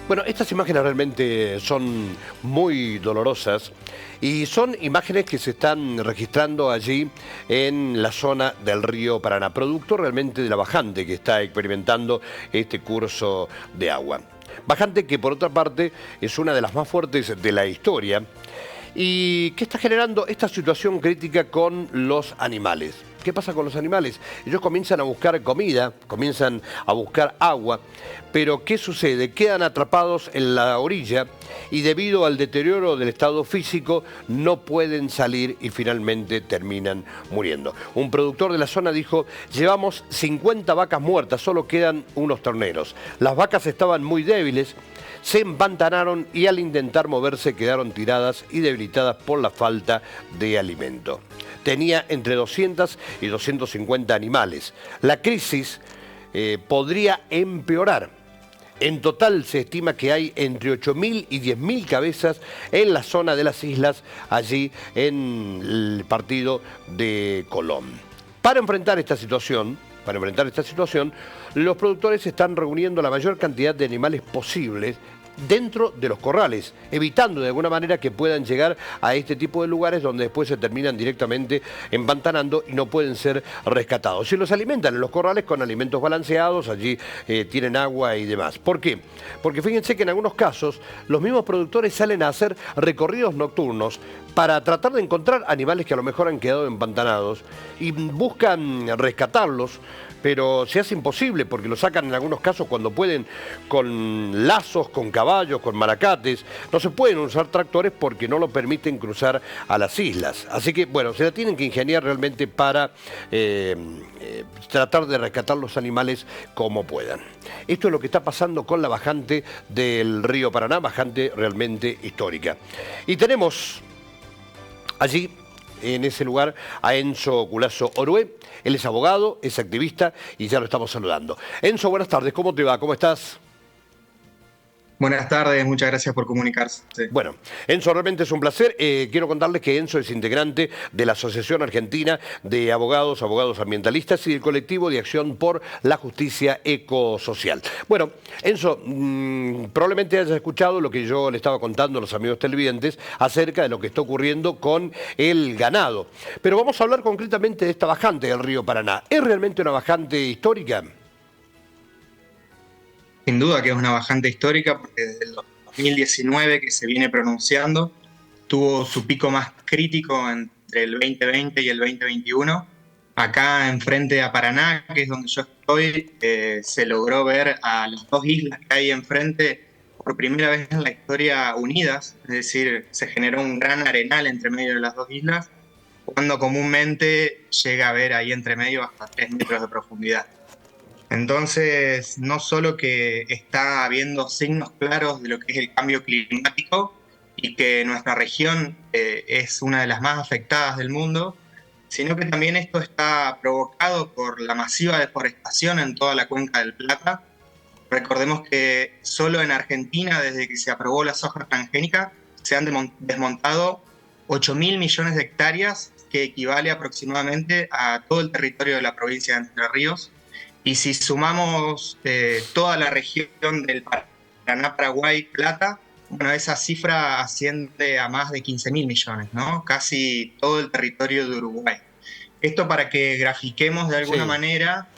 Bueno, estas imágenes realmente son muy dolorosas y son imágenes que se están registrando allí en la zona del río Paraná, producto realmente de la bajante que está experimentando este curso de agua. Bajante que por otra parte es una de las más fuertes de la historia y que está generando esta situación crítica con los animales. ¿Qué pasa con los animales? Ellos comienzan a buscar comida, comienzan a buscar agua, pero ¿qué sucede? Quedan atrapados en la orilla y debido al deterioro del estado físico no pueden salir y finalmente terminan muriendo. Un productor de la zona dijo: llevamos 50 vacas muertas, solo quedan unos terneros. Las vacas estaban muy débiles, se empantanaron y al intentar moverse quedaron tiradas y debilitadas por la falta de alimento. Tenía entre 200 y 250 animales. La crisis podría empeorar. En total se estima que hay entre 8.000 y 10.000 cabezas en la zona de las islas, allí en el partido de Colón. Para enfrentar esta situación, los productores están reuniendo la mayor cantidad de animales posibles dentro de los corrales, evitando de alguna manera que puedan llegar a este tipo de lugares donde después se terminan directamente empantanando y no pueden ser rescatados. Si los alimentan en los corrales con alimentos balanceados, allí tienen agua y demás. ¿Por qué? Porque fíjense que en algunos casos los mismos productores salen a hacer recorridos nocturnos para tratar de encontrar animales que a lo mejor han quedado empantanados y buscan rescatarlos, pero se hace imposible porque lo sacan en algunos casos cuando pueden con lazos, con caballos, con maracates. No se pueden usar tractores porque no lo permiten cruzar a las islas. Así que, bueno, se la tienen que ingeniar realmente para tratar de rescatar los animales como puedan. Esto es lo que está pasando con la bajante del río Paraná, bajante realmente histórica. Y tenemos allí, en ese lugar, a Enzo Culazo Orué. Él es abogado, es activista y ya lo estamos saludando. Enzo, buenas tardes, ¿cómo te va? ¿Cómo estás? Buenas tardes, muchas gracias por comunicarse. Bueno, Enzo, realmente es un placer. Quiero contarles que Enzo es integrante de la Asociación Argentina de Abogados Ambientalistas y del Colectivo de Acción por la Justicia Ecosocial. Bueno, Enzo, probablemente hayas escuchado lo que yo le estaba contando a los amigos televidentes acerca de lo que está ocurriendo con el ganado. Pero vamos a hablar concretamente de esta bajante del río Paraná. ¿Es realmente una bajante histórica? Sin duda que es una bajante histórica porque desde el 2019 que se viene pronunciando, tuvo su pico más crítico entre el 2020 y el 2021. Acá enfrente a Paraná, que es donde yo estoy, se logró ver a las dos islas que hay enfrente por primera vez en la historia unidas, es decir, se generó un gran arenal entre medio de las dos islas, cuando comúnmente llega a haber ahí entre medio hasta 3 metros de profundidad. Entonces, no solo que está habiendo signos claros de lo que es el cambio climático y que nuestra región es una de las más afectadas del mundo, sino que también esto está provocado por la masiva deforestación en toda la cuenca del Plata. Recordemos que solo en Argentina, desde que se aprobó la soja transgénica, se han desmontado 8.000 millones de hectáreas, que equivale aproximadamente a todo el territorio de la provincia de Entre Ríos. Y si sumamos toda la región del Paraná, Paraguay, Plata, bueno, esa cifra asciende a más de 15.000 millones, ¿no? Casi todo el territorio de Uruguay. Esto para que grafiquemos de alguna manera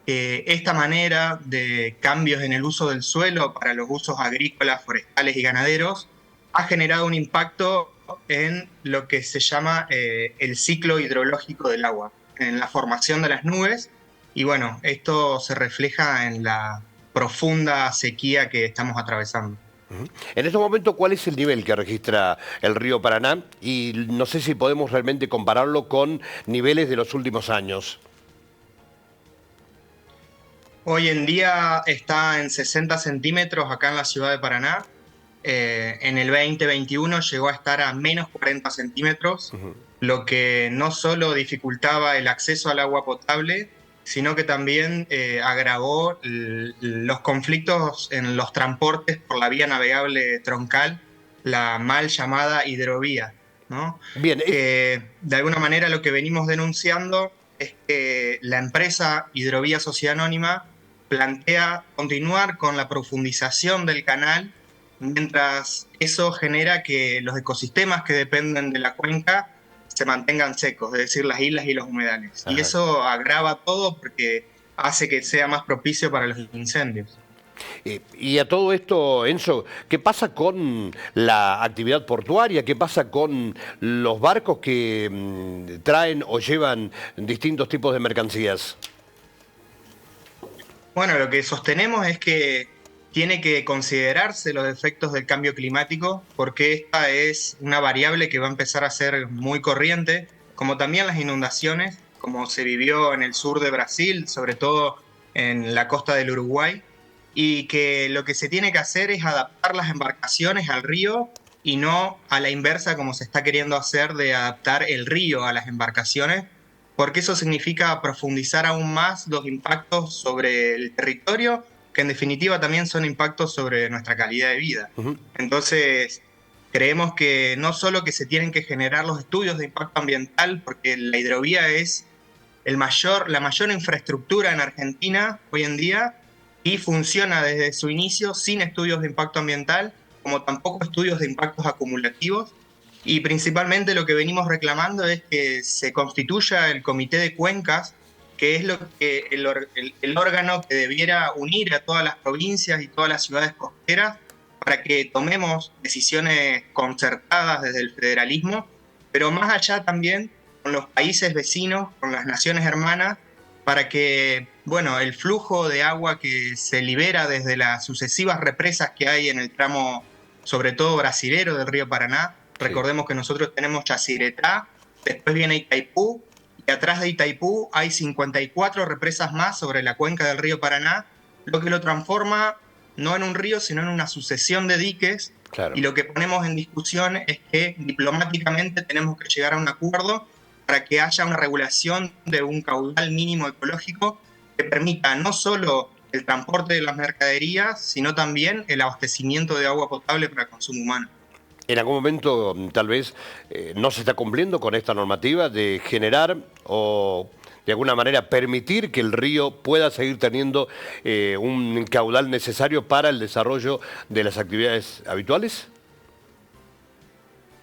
esta manera de cambios en el uso del suelo para los usos agrícolas, forestales y ganaderos ha generado un impacto en lo que se llama el ciclo hidrológico del agua, en la formación de las nubes. Y bueno, esto se refleja en la profunda sequía que estamos atravesando. En estos momentos, ¿cuál es el nivel que registra el río Paraná? Y no sé si podemos realmente compararlo con niveles de los últimos años. Hoy en día está en 60 centímetros acá en la ciudad de Paraná. En el 2021 llegó a estar a menos 40 centímetros, lo que no solo dificultaba el acceso al agua potable, sino que también agravó los conflictos en los transportes por la vía navegable troncal, la mal llamada hidrovía, ¿no? Bien, Que de alguna manera lo que venimos denunciando es que la empresa Hidrovía Sociedad Anónima plantea continuar con la profundización del canal mientras eso genera que los ecosistemas que dependen de la cuenca se mantengan secos, es decir, las islas y los humedales. Ajá. Y eso agrava todo porque hace que sea más propicio para los incendios. Y a todo esto, Enzo, ¿qué pasa con la actividad portuaria? ¿Qué pasa con los barcos que traen o llevan distintos tipos de mercancías? Bueno, lo que sostenemos es que tiene que considerarse los efectos del cambio climático porque esta es una variable que va a empezar a ser muy corriente, como también las inundaciones, como se vivió en el sur de Brasil, sobre todo en la costa del Uruguay, y que lo que se tiene que hacer es adaptar las embarcaciones al río y no a la inversa como se está queriendo hacer de adaptar el río a las embarcaciones, porque eso significa profundizar aún más los impactos sobre el territorio, que en definitiva también son impactos sobre nuestra calidad de vida. Ujú. Entonces, creemos que no solo que se tienen que generar los estudios de impacto ambiental, porque la hidrovía es la mayor infraestructura en Argentina hoy en día y funciona desde su inicio sin estudios de impacto ambiental, como tampoco estudios de impactos acumulativos. Y principalmente lo que venimos reclamando es que se constituya el Comité de Cuencas, que es el órgano que debiera unir a todas las provincias y todas las ciudades costeras para que tomemos decisiones concertadas desde el federalismo, pero más allá también con los países vecinos, con las naciones hermanas, para que, bueno, el flujo de agua que se libera desde las sucesivas represas que hay en el tramo, sobre todo brasilero del río Paraná. Sí. Recordemos que nosotros tenemos Yacyretá, después viene Itaipú, y atrás de Itaipú hay 54 represas más sobre la cuenca del río Paraná, lo que lo transforma no en un río, sino en una sucesión de diques. Claro. Y lo que ponemos en discusión es que diplomáticamente tenemos que llegar a un acuerdo para que haya una regulación de un caudal mínimo ecológico que permita no solo el transporte de las mercaderías, sino también el abastecimiento de agua potable para consumo humano. En algún momento, tal vez, no se está cumpliendo con esta normativa de generar o de alguna manera permitir que el río pueda seguir teniendo un caudal necesario para el desarrollo de las actividades habituales.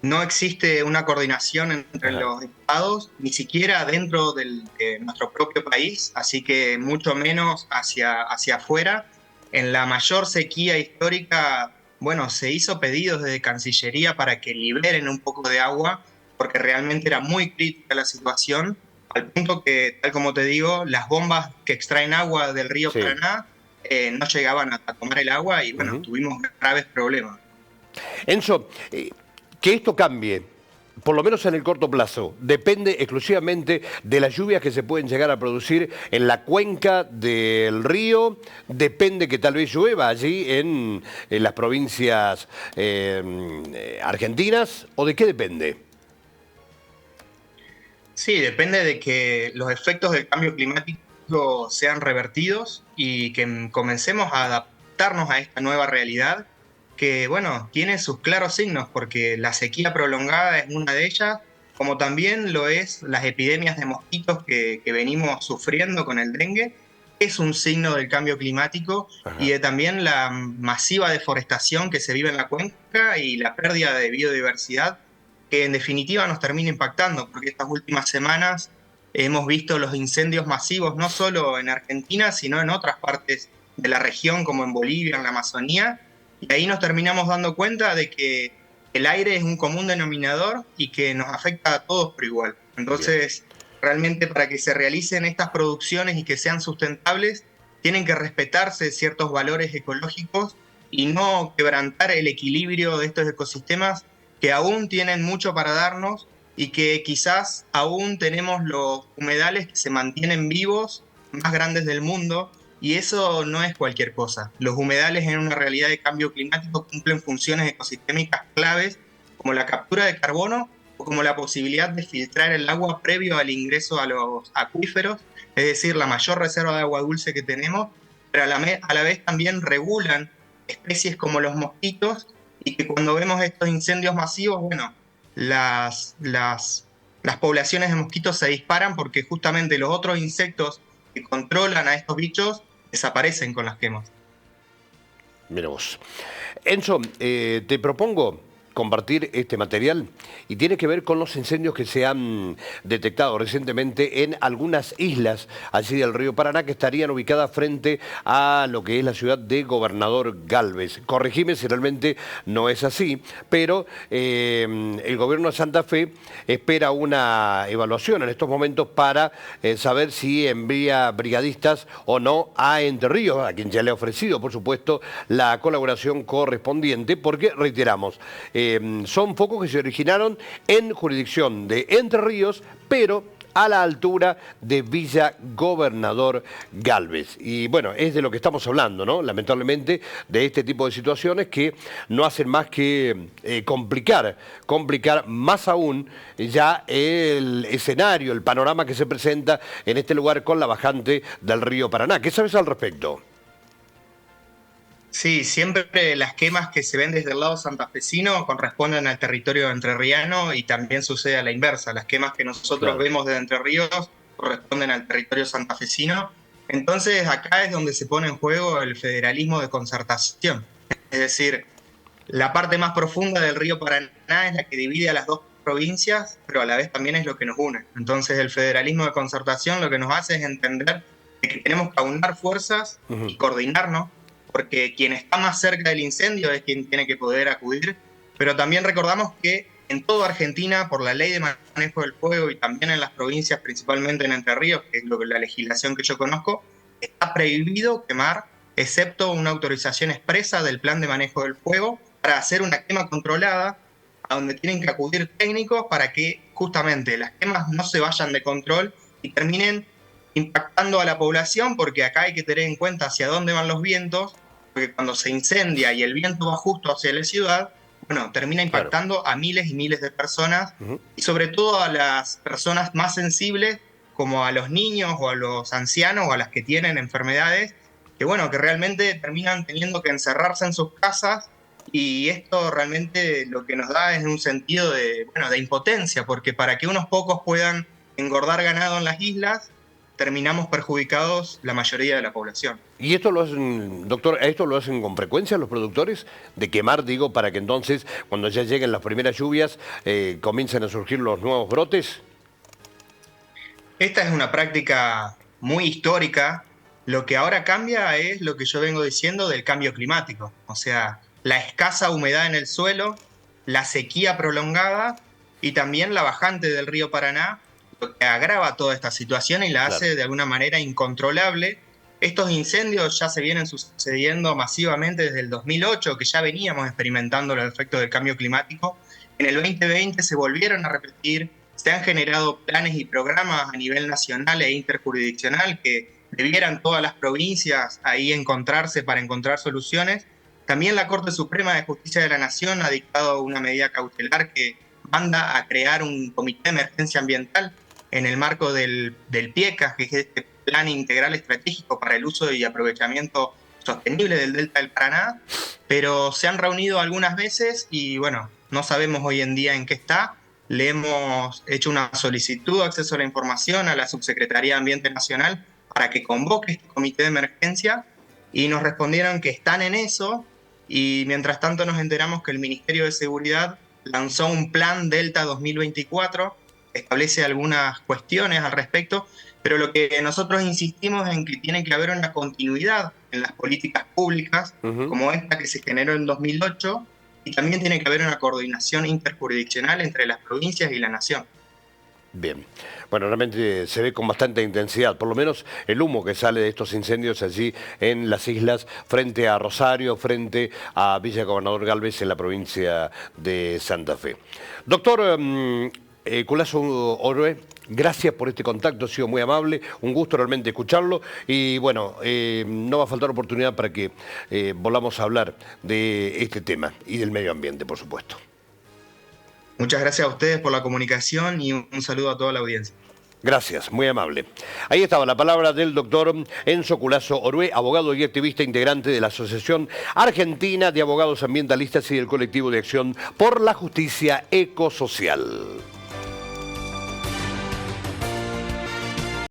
No existe una coordinación entre Ajá. los estados, ni siquiera dentro de nuestro propio país, así que mucho menos hacia afuera. En la mayor sequía histórica, bueno, se hizo pedidos desde Cancillería para que liberen un poco de agua, porque realmente era muy crítica la situación, al punto que, tal como te digo, las bombas que extraen agua del río Sí. Paraná no llegaban a tomar el agua y, bueno, Ujú. tuvimos graves problemas. Enzo, que esto cambie, por lo menos en el corto plazo, depende exclusivamente de las lluvias que se pueden llegar a producir en la cuenca del río, depende que tal vez llueva allí en las provincias argentinas, ¿o de qué depende? Sí, depende de que los efectos del cambio climático sean revertidos y que comencemos a adaptarnos a esta nueva realidad que, bueno, tiene sus claros signos, porque la sequía prolongada es una de ellas, como también lo es las epidemias de mosquitos que venimos sufriendo con el dengue, es un signo del cambio climático y Ajá. de también la masiva deforestación que se vive en la cuenca y la pérdida de biodiversidad que en definitiva nos termina impactando, porque estas últimas semanas hemos visto los incendios masivos no solo en Argentina, sino en otras partes de la región, como en Bolivia, en la Amazonía, y ahí nos terminamos dando cuenta de que el aire es un común denominador y que nos afecta a todos por igual. Bien. Entonces, realmente para que se realicen estas producciones y que sean sustentables, tienen que respetarse ciertos valores ecológicos y no quebrantar el equilibrio de estos ecosistemas que aún tienen mucho para darnos y que quizás aún tenemos los humedales que se mantienen vivos, más grandes del mundo, y eso no es cualquier cosa. Los humedales en una realidad de cambio climático cumplen funciones ecosistémicas claves como la captura de carbono o como la posibilidad de filtrar el agua previo al ingreso a los acuíferos, es decir, la mayor reserva de agua dulce que tenemos, pero a la vez también regulan especies como los mosquitos y que cuando vemos estos incendios masivos, bueno, las poblaciones de mosquitos se disparan porque justamente los otros insectos que controlan a estos bichos desaparecen con las quemas. Mira vos. Enzo, te propongo compartir este material y tiene que ver con los incendios que se han detectado recientemente en algunas islas allí del río Paraná que estarían ubicadas frente a lo que es la ciudad de Gobernador Galvez. Corregime si realmente no es así, pero el gobierno de Santa Fe espera una evaluación en estos momentos para saber si envía brigadistas o no a Entre Ríos, a quien ya le ha ofrecido, por supuesto, la colaboración correspondiente, porque, reiteramos, son focos que se originaron en jurisdicción de Entre Ríos, pero a la altura de Villa Gobernador Galvez. Y bueno, es de lo que estamos hablando, ¿no? Lamentablemente, de este tipo de situaciones que no hacen más que complicar más aún ya el escenario, el panorama que se presenta en este lugar con la bajante del río Paraná. ¿Qué sabes al respecto? Sí, siempre las quemas que se ven desde el lado santafesino corresponden al territorio entrerriano y también sucede a la inversa. Las quemas que nosotros vemos desde Entre Ríos corresponden al territorio santafesino. Entonces acá es donde se pone en juego el federalismo de concertación. Es decir, la parte más profunda del río Paraná es la que divide a las dos provincias, pero a la vez también es lo que nos une. Entonces el federalismo de concertación lo que nos hace es entender que tenemos que aunar fuerzas y coordinarnos, porque quien está más cerca del incendio es quien tiene que poder acudir, pero también recordamos que en toda Argentina, por la ley de manejo del fuego y también en las provincias, principalmente en Entre Ríos, que es la legislación que yo conozco, está prohibido quemar, excepto una autorización expresa del plan de manejo del fuego para hacer una quema controlada, a donde tienen que acudir técnicos para que justamente las quemas no se vayan de control y terminen impactando a la población, porque acá hay que tener en cuenta hacia dónde van los vientos, porque cuando se incendia y el viento va justo hacia la ciudad, bueno, termina impactando a miles y miles de personas, y sobre todo a las personas más sensibles, como a los niños o a los ancianos o a las que tienen enfermedades, que bueno, que realmente terminan teniendo que encerrarse en sus casas, y esto realmente lo que nos da es un sentido de, bueno, de impotencia, porque para que unos pocos puedan engordar ganado en las islas, terminamos perjudicados la mayoría de la población. ¿Y esto lo hacen, doctor, esto lo hacen con frecuencia los productores? De quemar, digo, para que entonces, cuando ya lleguen las primeras lluvias, comiencen a surgir los nuevos brotes. Esta es una práctica muy histórica. Lo que ahora cambia es lo que yo vengo diciendo del cambio climático. O sea, la escasa humedad en el suelo, la sequía prolongada y también la bajante del río Paraná, que agrava toda esta situación y la hace de alguna manera incontrolable. Estos incendios ya se vienen sucediendo masivamente desde el 2008, que ya veníamos experimentando los efectos del cambio climático. En el 2020 se volvieron a repetir, se han generado planes y programas a nivel nacional e interjurisdiccional que debieran todas las provincias ahí encontrarse para encontrar soluciones. También la Corte Suprema de Justicia de la Nación ha dictado una medida cautelar que manda a crear un comité de emergencia ambiental en el marco del PIECA, que es este Plan Integral Estratégico para el Uso y Aprovechamiento Sostenible del Delta del Paraná, pero se han reunido algunas veces y bueno, no sabemos hoy en día en qué está. Le hemos hecho una solicitud de acceso a la información a la Subsecretaría de Ambiente Nacional para que convoque este comité de emergencia y nos respondieron que están en eso, y mientras tanto nos enteramos que el Ministerio de Seguridad lanzó un plan Delta 2024, establece algunas cuestiones al respecto, pero lo que nosotros insistimos en que tiene que haber una continuidad en las políticas públicas, como esta que se generó en 2008, y también tiene que haber una coordinación interjurisdiccional entre las provincias y la nación. Bien, bueno, realmente se ve con bastante intensidad, por lo menos el humo que sale de estos incendios allí en las islas, frente a Rosario, frente a Villa Gobernador Galvez, en la provincia de Santa Fe. Doctor Culazo Orue, gracias por este contacto, ha sido muy amable, un gusto realmente escucharlo y bueno, no va a faltar oportunidad para que volvamos a hablar de este tema y del medio ambiente, por supuesto. Muchas gracias a ustedes por la comunicación y un saludo a toda la audiencia. Gracias, muy amable. Ahí estaba la palabra del doctor Enzo Culazo Orue, abogado y activista integrante de la Asociación Argentina de Abogados Ambientalistas y del Colectivo de Acción por la Justicia Ecosocial.